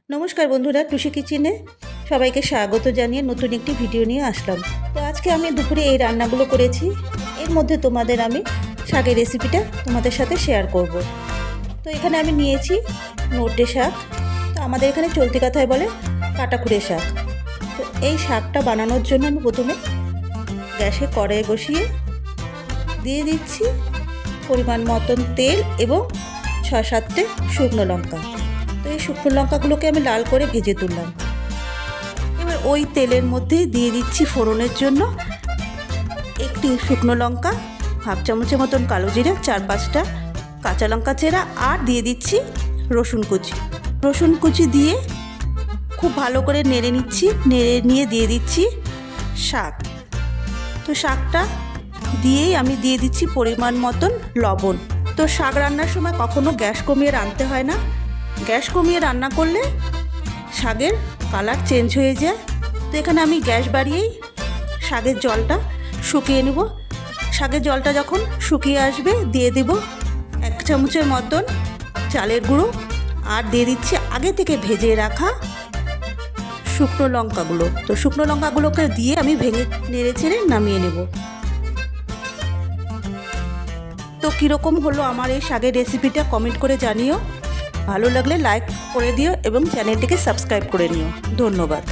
নমস্কার বন্ধুরা, টুসি কিচেনে সবাইকে স্বাগত জানিয়ে নতুন একটি ভিডিও নিয়ে আসলাম। তো আজকে আমি দুপুরে এই রান্নাগুলো করেছি। এর মধ্যে তোমাদের আমি শাকের রেসিপিটা তোমাদের সাথে শেয়ার করব। তো এখানে আমি নিয়েছি নোটে শাক, তো আমাদের এখানে চলতি কথায় বলে কাটাকুড়ে শাক। তো এই শাকটা বানানোর জন্য আমি প্রথমে গ্যাসে কড়াই বসিয়ে দিয়ে দিচ্ছি পরিমাণ মতন তেল এবং 6-7টে শুকনো লঙ্কা। তো এই শুকনো লঙ্কাগুলোকে আমি লাল করে ভেজে তুললাম। এবার ওই তেলের মধ্যেই দিয়ে দিচ্ছি ফোড়নের জন্য একটি শুকনো লঙ্কা, হাফ চামচের মতন কালো জিরে, 4-5টা কাঁচা লঙ্কা চেরা, আর দিয়ে দিচ্ছি রসুন কুচি দিয়ে খুব ভালো করে নেড়ে নিচ্ছি। নেড়ে নিয়ে দিয়ে দিচ্ছি শাক। তো শাকটা দিয়েই আমি দিয়ে দিচ্ছি পরিমাণ মতন লবণ। তো শাক রান্নার সময় কখনো গ্যাস কমিয়ে রাঁধতে হয় না। গ্যাস কমিয়ে রান্না করলে শাকের কালার চেঞ্জ হয়ে যায়। তো এখানে আমি গ্যাস বাড়িয়েই শাকের জলটা শুকিয়ে নেব। শাকের জলটা যখন শুকিয়ে আসবে দিয়ে দেব 1 চামচের মতন চালের গুঁড়ো, আর দিয়ে দিচ্ছি আগে থেকে ভেজে রাখা শুকনো লঙ্কাগুলো। তো শুকনো লঙ্কাগুলোকে দিয়ে আমি ভেঙে নেড়ে চেড়ে নামিয়ে নেব। তো কীরকম হলো আমার এই শাকের রেসিপিটা কমেন্ট করে জানিও। ভালো লাগলে লাইক করে দিও এবং চ্যানেলটিকে সাবস্ক্রাইব করে নিও। ধন্যবাদ।